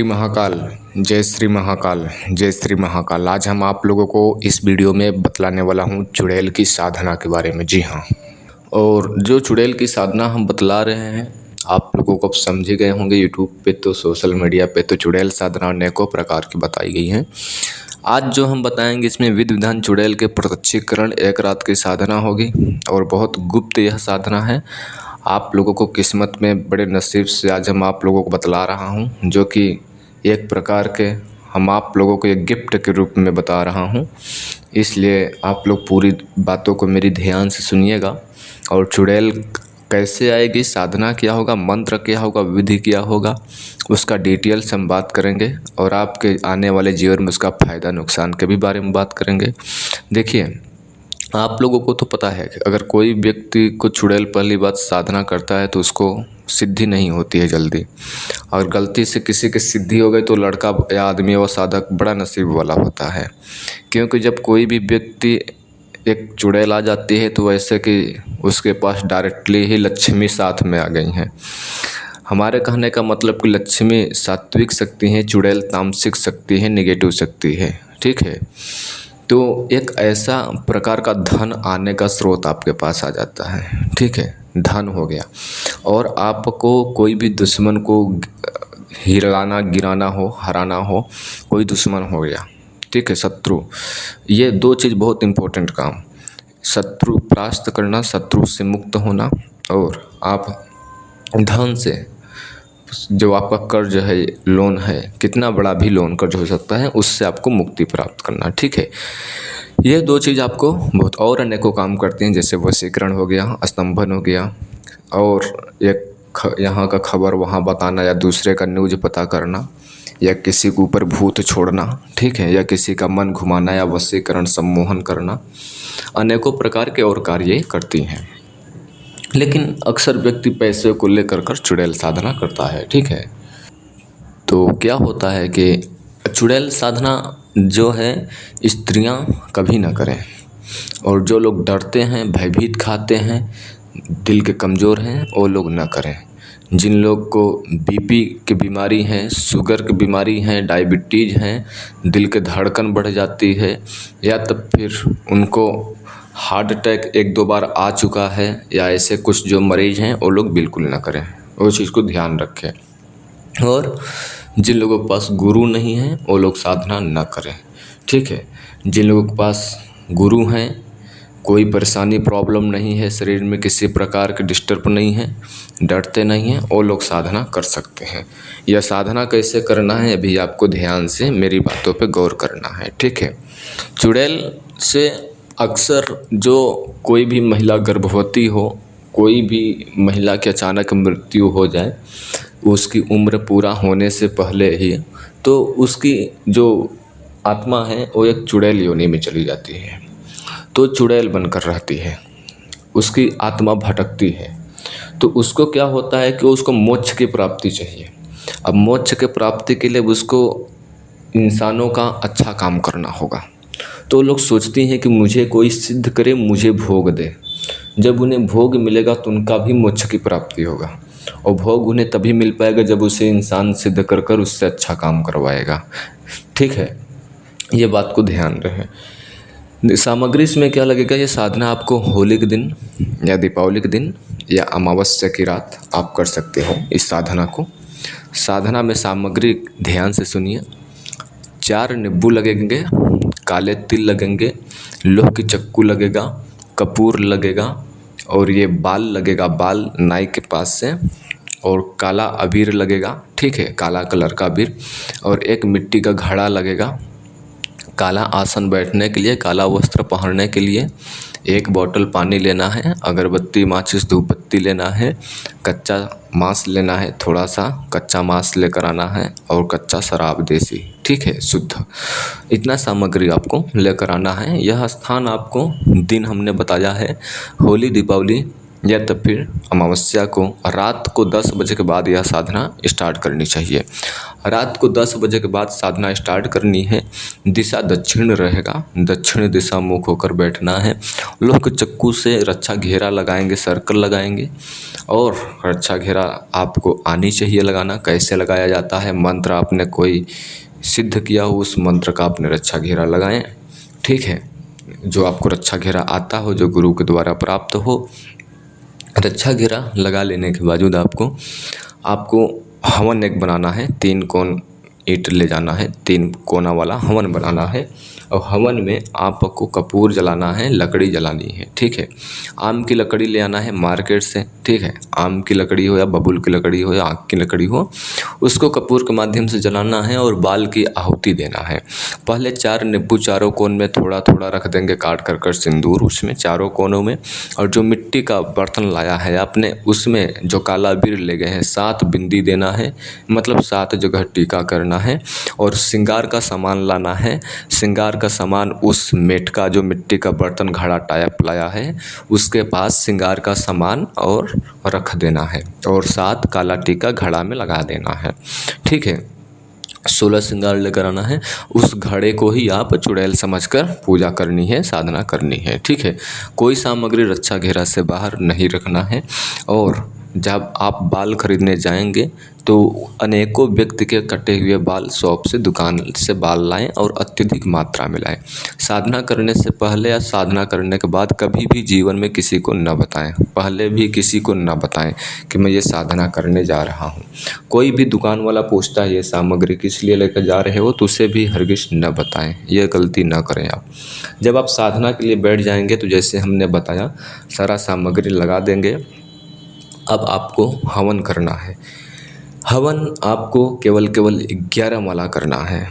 महाकाल। जय श्री महाकाल। जय श्री महाकाल। आज हम आप लोगों को इस वीडियो में बतलाने वाला हूँ चुड़ैल की साधना के बारे में। जी हाँ, और जो चुड़ैल की साधना हम बतला रहे हैं आप लोगों को अब समझ ही गए होंगे। यूट्यूब पे तो सोशल मीडिया पे तो चुड़ैल साधना अनेकों प्रकार की बताई गई हैं। आज जो हम बताएंगे इसमें विधि विधान चुड़ैल के प्रत्यक्षीकरण एक रात की साधना होगी और बहुत गुप्त यह साधना है। आप लोगों को किस्मत में बड़े नसीब से आज हम आप लोगों को बतला रहा हूँ, जो कि एक प्रकार के हम आप लोगों को एक गिफ्ट के रूप में बता रहा हूँ। इसलिए आप लोग पूरी बातों को मेरी ध्यान से सुनिएगा। और चुड़ैल कैसे आएगी, साधना क्या होगा, मंत्र क्या होगा, विधि क्या होगा, उसका डिटेल्स हम बात करेंगे और आपके आने वाले जीवन में उसका फ़ायदा नुकसान के भी बारे में बात करेंगे। देखिए, आप लोगों को तो पता है कि अगर कोई व्यक्ति को चुड़ैल पहली बात साधना करता है तो उसको सिद्धि नहीं होती है जल्दी। और गलती से किसी की सिद्धि हो गई तो लड़का या आदमी व साधक बड़ा नसीब वाला होता है, क्योंकि जब कोई भी व्यक्ति एक चुड़ैल आ जाती है तो ऐसे कि उसके पास डायरेक्टली ही लक्ष्मी साथ में आ गई हैं। हमारे कहने का मतलब कि लक्ष्मी सात्विक शक्ति है, चुड़ैल तामसिक शक्ति है, नेगेटिव शक्ति है। ठीक है, तो एक ऐसा प्रकार का धन आने का स्रोत आपके पास आ जाता है। ठीक है, धन हो गया। और आपको कोई भी दुश्मन को हिलाना, गिराना हो, हराना हो, कोई दुश्मन हो गया, ठीक है, शत्रु, ये दो चीज़ बहुत इम्पोर्टेंट काम। शत्रु परास्त करना, शत्रु से मुक्त होना, और आप धन से जो आपका कर्ज है, लोन है, कितना बड़ा भी लोन कर्ज हो सकता है, उससे आपको मुक्ति प्राप्त करना। ठीक है, ये दो चीज़ आपको बहुत और अनेकों काम करती हैं, जैसे वशीकरण हो गया, स्तंभन हो गया, और एक यहाँ का खबर वहाँ बताना, या दूसरे का न्यूज़ पता करना, या किसी के ऊपर भूत छोड़ना, ठीक है, या किसी का मन घुमाना, या वशीकरण, सम्मोहन करना, अनेकों प्रकार के और कार्य करती हैं। लेकिन अक्सर व्यक्ति पैसे को लेकर चुड़ैल साधना करता है। ठीक है, तो क्या होता है कि चुड़ैल साधना जो है स्त्रियां कभी ना करें, और जो लोग डरते हैं, भयभीत खाते हैं, दिल के कमज़ोर हैं, वो लोग ना करें। जिन लोग को बीपी की बीमारी है, शुगर की बीमारी है, डायबिटीज़ हैं, दिल के धड़कन बढ़ जाती है, या तब फिर उनको हार्ट अटैक एक दो बार आ चुका है, या ऐसे कुछ जो मरीज़ हैं, वो लोग बिल्कुल ना करें, वो चीज़ को ध्यान रखें। और जिन लोगों के पास गुरु नहीं है वो लोग साधना ना करें। ठीक है, जिन लोगों के पास गुरु हैं, कोई परेशानी प्रॉब्लम नहीं है, शरीर में किसी प्रकार के डिस्टर्ब नहीं है, डरते नहीं हैं, वो लोग साधना कर सकते हैं। यह साधना कैसे करना है अभी आपको ध्यान से मेरी बातों पे गौर करना है। ठीक है, चुड़ैल से अक्सर जो कोई भी महिला गर्भवती हो, कोई भी महिला की अचानक मृत्यु हो जाए, उसकी उम्र पूरा होने से पहले ही, तो उसकी जो आत्मा है वो एक चुड़ैल योनि में चली जाती है, तो चुड़ैल बनकर रहती है, उसकी आत्मा भटकती है। तो उसको क्या होता है कि उसको मोक्ष की प्राप्ति चाहिए। अब मोक्ष के प्राप्ति के लिए उसको इंसानों का अच्छा काम करना होगा। तो लोग सोचती हैं कि मुझे कोई सिद्ध करे, मुझे भोग दे। जब उन्हें भोग मिलेगा तो उनका भी मोक्ष की प्राप्ति होगा, और भोग उन्हें तभी मिल पाएगा जब उसे इंसान सिद्ध कर उससे अच्छा काम करवाएगा। ठीक है, ये बात को ध्यान रहे। सामग्री इसमें क्या लगेगा, ये साधना आपको होली के दिन या दीपावली के दिन या अमावस्या की रात आप कर सकते हो इस साधना को। साधना में सामग्री ध्यान से सुनिए। 4 नींबू लगेंगे, काले तिल लगेंगे, लोह की चक्कू लगेगा, कपूर लगेगा, और ये बाल लगेगा, बाल नाई के पास से, और काला अबीर लगेगा। ठीक है, काला कलर का अबीर, और एक मिट्टी का घड़ा लगेगा, काला आसन बैठने के लिए, काला वस्त्र पहनने के लिए, एक बोतल पानी लेना है, अगरबत्ती, माचिस, धूप बत्ती लेना है, कच्चा मांस लेना है, थोड़ा सा कच्चा मांस लेकर आना है, और कच्चा शराब देसी, ठीक है, शुद्ध, इतना सामग्री आपको लेकर आना है। यह स्थान आपको दिन हमने बताया है होली, दीपावली या तब फिर अमावस्या को रात को 10 बजे के बाद यह साधना स्टार्ट करनी चाहिए। रात को 10 बजे के बाद साधना स्टार्ट करनी है। दिशा दक्षिण रहेगा, दक्षिण दिशा मुख होकर बैठना है। लोह के चक्कू से रक्षा घेरा लगाएंगे, सर्कल लगाएंगे, और रक्षा घेरा आपको आनी चाहिए लगाना। कैसे लगाया जाता है, मंत्र आपने कोई सिद्ध किया हो, उस मंत्र का आपने रक्षा घेरा लगाएं। ठीक है, जो आपको रक्षा घेरा आता हो, जो गुरु के द्वारा प्राप्त हो। रक्षा घेरा लगा लेने के बावजूद आपको हवन एक बनाना है। 3 कोण ईंट ले जाना है, 3 कोना वाला हवन बनाना है। और हवन में आपको कपूर जलाना है, लकड़ी जलानी है। ठीक है, आम की लकड़ी ले आना है मार्केट से। ठीक है, आम की लकड़ी हो या बबूल की लकड़ी हो या आग की लकड़ी हो, उसको कपूर के माध्यम से जलाना है और बाल की आहुति देना है। पहले 4 नींबू चारों कोन में थोड़ा थोड़ा रख देंगे, काट कर सिंदूर उसमें चारों कोनों में। और जो मिट्टी का बर्तन लाया है आपने, उसमें जो काला अबीर ले गए हैं 7 बिंदी देना है, मतलब 7 जगह टीका करना है। और श्रृंगार का सामान लाना है। श्रृंगार का सामान उस मेट का, जो मिट्टी का बर्तन घड़ा टाइप लाया है, उसके पास श्रृंगार का सामान और रख देना है और 7 काला टीका घड़ा में लगा देना है। ठीक है, 16 श्रृंगार लेकर आना है। उस घड़े को ही आप चुड़ैल समझकर पूजा करनी है, साधना करनी है। ठीक है, कोई सामग्री रक्षा घेरा से बाहर नहीं रखना है। और जब आप बाल खरीदने जाएंगे तो अनेकों व्यक्ति के कटे हुए बाल शॉप से, दुकान से बाल लाएं और अत्यधिक मात्रा में लाएं। साधना करने से पहले या साधना करने के बाद कभी भी जीवन में किसी को न बताएं। पहले भी किसी को न बताएं कि मैं ये साधना करने जा रहा हूँ। कोई भी दुकान वाला पूछता है ये सामग्री किस लिए लेकर जा रहे हो, तो उसे भी हरगिज न बताएं। ये गलती न करें आप। जब आप साधना के लिए बैठ जाएंगे तो जैसे हमने बताया, सारा सामग्री लगा देंगे। अब आपको हवन करना है। हवन आपको केवल 11 माला करना है,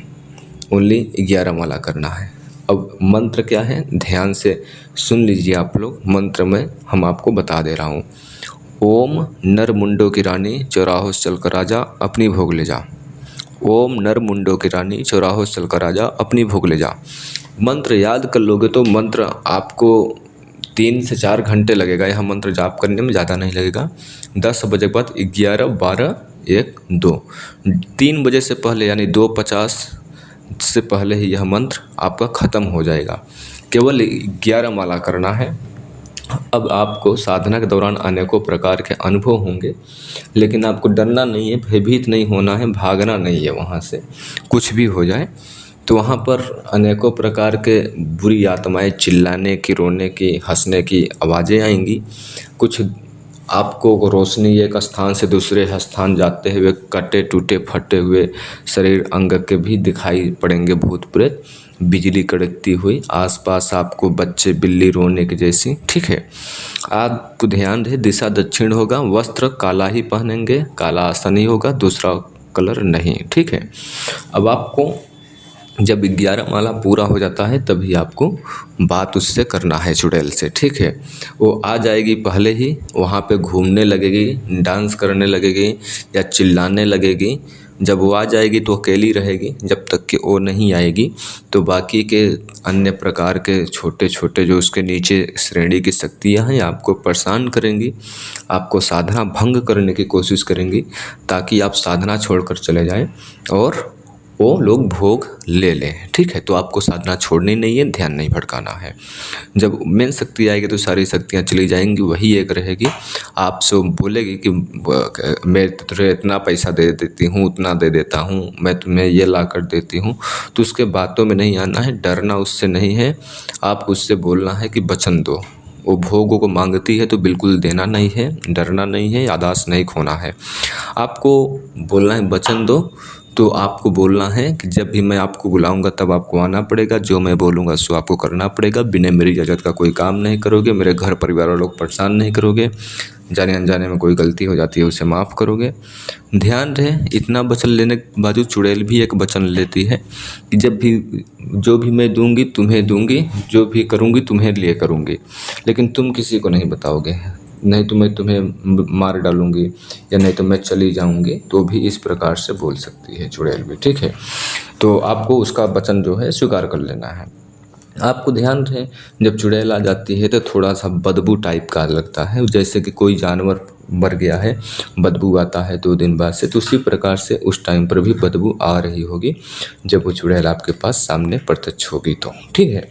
ओनली 11 माला करना है। अब मंत्र क्या है, ध्यान से सुन लीजिए आप लोग। मंत्र में हम आपको बता दे रहा हूँ। ओम नर मुंडों की रानी चौराहों से चलकर राजा अपनी भोग ले जा। ओम नर मुंडों की रानी चौराहों से चलकर राजा अपनी भोग ले जा। मंत्र याद कर लोगे तो मंत्र आपको 3 से 4 घंटे लगेगा। यह मंत्र जाप करने में, ज़्यादा नहीं लगेगा। 10 बजे के बाद 11, 12, 1, 2, 3 बजे से पहले यानी 2:50 से पहले ही यह मंत्र आपका ख़त्म हो जाएगा। केवल 11 माला करना है। अब आपको साधना के दौरान अनेकों प्रकार के अनुभव होंगे, लेकिन आपको डरना नहीं है, भयभीत नहीं होना है, भागना नहीं है वहाँ से। कुछ भी हो जाए तो वहाँ पर अनेकों प्रकार के बुरी आत्माएं चिल्लाने की, रोने की, हंसने की आवाज़ें आएंगी। कुछ आपको रोशनी एक स्थान से दूसरे स्थान जाते हुए, कटे टूटे फटे हुए शरीर अंग के भी दिखाई पड़ेंगे, भूत प्रेत, बिजली कड़कती हुई आसपास आपको बच्चे बिल्ली रोने की जैसी। ठीक है, आपको ध्यान रहे, दिशा दक्षिण होगा, वस्त्र काला ही पहनेंगे, काला आसन ही होगा, दूसरा कलर नहीं। ठीक है, अब आपको जब 11 माला पूरा हो जाता है तभी आपको बात उससे करना है, चुड़ैल से। ठीक है, वो आ जाएगी पहले ही, वहाँ पे घूमने लगेगी, डांस करने लगेगी या चिल्लाने लगेगी। जब वो आ जाएगी तो अकेली रहेगी। जब तक कि वो नहीं आएगी तो बाकी के अन्य प्रकार के छोटे छोटे जो उसके नीचे श्रेणी की शक्तियाँ हैं आपको परेशान करेंगी, आपको साधना भंग करने की कोशिश करेंगी, ताकि आप साधना छोड़कर चले जाएं और वो लोग भोग ले लें। ठीक है, तो आपको साधना छोड़नी नहीं है, ध्यान नहीं भटकाना है। जब मेन शक्ति आएगी तो सारी शक्तियाँ चली जाएंगी, वही एक रहेगी। आपसे बोलेगी कि मैं तुझे इतना पैसा दे देती हूँ, उतना दे देता हूँ, मैं तुम्हें ये ला कर देती हूँ। तो उसके बातों में नहीं आना है, डरना उससे नहीं है। आप उससे बोलना है कि वचन दो। वो भोगों को मांगती है तो बिल्कुल देना नहीं है, डरना नहीं है, याददाश्त नहीं खोना है। आपको बोलना है वचन दो। तो आपको बोलना है कि जब भी मैं आपको बुलाऊंगा तब आपको आना पड़ेगा, जो मैं बोलूँगा सो आपको करना पड़ेगा, बिना मेरी इजाज़त का कोई काम नहीं करोगे, मेरे घर परिवार वालों को परेशान नहीं करोगे, जाने अनजाने में कोई गलती हो जाती है उसे माफ़ करोगे। ध्यान रहे, इतना वचन लेने के बावजूद चुड़ैल भी एक वचन लेती है कि जब भी जो भी मैं दूंगी तुम्हें दूंगी, जो भी करूंगी तुम्हें लिए करूंगी, लेकिन तुम किसी को नहीं बताओगे, नहीं तो मैं तुम्हें मार डालूंगी या नहीं तो मैं चली जाऊंगी। तो भी इस प्रकार से बोल सकती है चुड़ैल भी। ठीक है, तो आपको उसका वचन जो है स्वीकार कर लेना है। आपको ध्यान रहे, जब चुड़ैल आ जाती है तो थोड़ा सा बदबू टाइप का लगता है, जैसे कि कोई जानवर मर गया है, बदबू आता है 2 दिन बाद से, तो उसी प्रकार से उस टाइम पर भी बदबू आ रही होगी जब वो चुड़ैल आपके पास सामने प्रत्यक्ष होगी तो। ठीक है,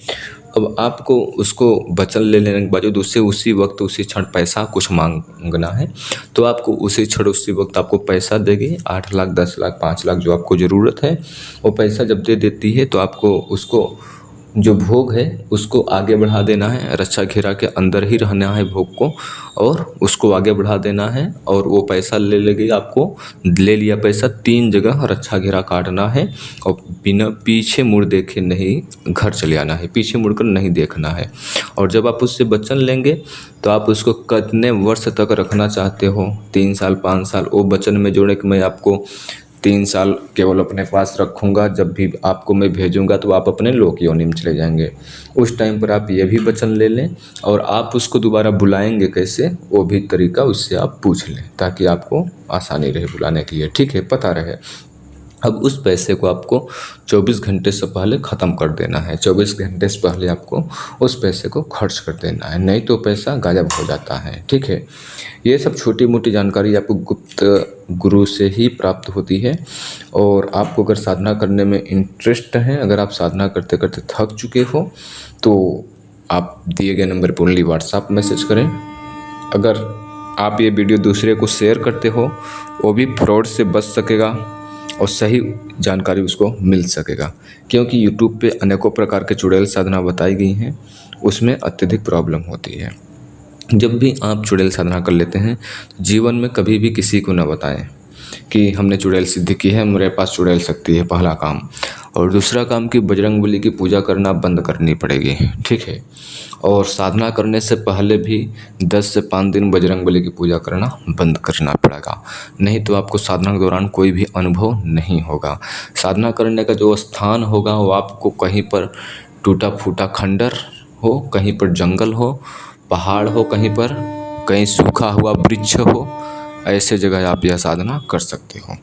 अब आपको उसको वचन ले लेने के बाद उससे उसी वक्त उसी क्षण पैसा कुछ मांगना है तो आपको उसी क्षण उसी वक्त आपको पैसा देगी। 8 लाख 10 लाख 5 लाख जो आपको ज़रूरत है वो पैसा जब दे देती है तो आपको उसको जो भोग है उसको आगे बढ़ा देना है। रक्षा घेरा के अंदर ही रहना है भोग को और उसको आगे बढ़ा देना है और वो पैसा ले लेगी। आपको ले लिया पैसा 3 जगह रक्षा घेरा काटना है और बिना पीछे मुड़ देखे नहीं घर चले आना है, पीछे मुड़कर नहीं देखना है। और जब आप उससे वचन लेंगे तो आप उसको कितने वर्ष तक रखना चाहते हो, 3 साल 5 साल, वो वचन में जोड़े कि मैं आपको 3 साल केवल अपने पास रखूँगा, जब भी आपको मैं भेजूँगा तो आप अपने लोक योनि में चले जाएंगे। उस टाइम पर आप ये भी वचन ले लें और आप उसको दोबारा बुलाएंगे कैसे वो भी तरीका उससे आप पूछ लें ताकि आपको आसानी रहे बुलाने के लिए, ठीक है, पता रहे। अब उस पैसे को आपको 24 घंटे से पहले ख़त्म कर देना है। 24 घंटे से पहले आपको उस पैसे को खर्च कर देना है, नहीं तो पैसा गायब हो जाता है, ठीक है। ये सब छोटी मोटी जानकारी आपको गुप्त गुरु से ही प्राप्त होती है। और आपको अगर साधना करने में इंटरेस्ट है, अगर आप साधना करते करते थक चुके हो तो आप दिए गए नंबर पर ओनली व्हाट्सएप मैसेज करें। अगर आप ये वीडियो दूसरे को शेयर करते हो वो भी फ्रॉड से बच सकेगा और सही जानकारी उसको मिल सकेगा, क्योंकि यूट्यूब पे अनेकों प्रकार के चुड़ैल साधना बताई गई हैं, उसमें अत्यधिक प्रॉब्लम होती है। जब भी आप चुड़ैल साधना कर लेते हैं जीवन में कभी भी किसी को न बताएं कि हमने चुड़ैल सिद्धि की है, मेरे पास चुड़ैल शक्ति है, पहला काम। और दूसरा काम कि बजरंगबली की पूजा करना बंद करनी पड़ेगी, ठीक है। और साधना करने से पहले भी 10 से 5 दिन बजरंगबली की पूजा करना बंद करना पड़ेगा, नहीं तो आपको साधना के दौरान कोई भी अनुभव नहीं होगा। साधना करने का जो स्थान होगा वो आपको कहीं पर टूटा फूटा खंडर हो, कहीं पर जंगल हो, पहाड़ हो, कहीं पर कहीं सूखा हुआ वृक्ष हो, ऐसे जगह आप यह साधना कर सकते हो।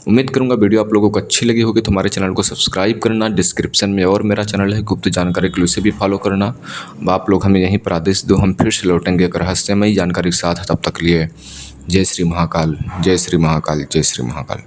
उम्मीद करूंगा वीडियो आप लोगों को अच्छी लगी होगी। तो हमारे चैनल को सब्सक्राइब करना, डिस्क्रिप्शन में और मेरा चैनल है गुप्त जानकारी के लिए उसे भी फॉलो करना। अब आप लोग हमें यहीं पर आदेश दो, हम फिर से लौटेंगे एक रहस्यमयी जानकारी के साथ। तब तक लिए जय श्री महाकाल, जय श्री महाकाल, जय श्री महाकाल।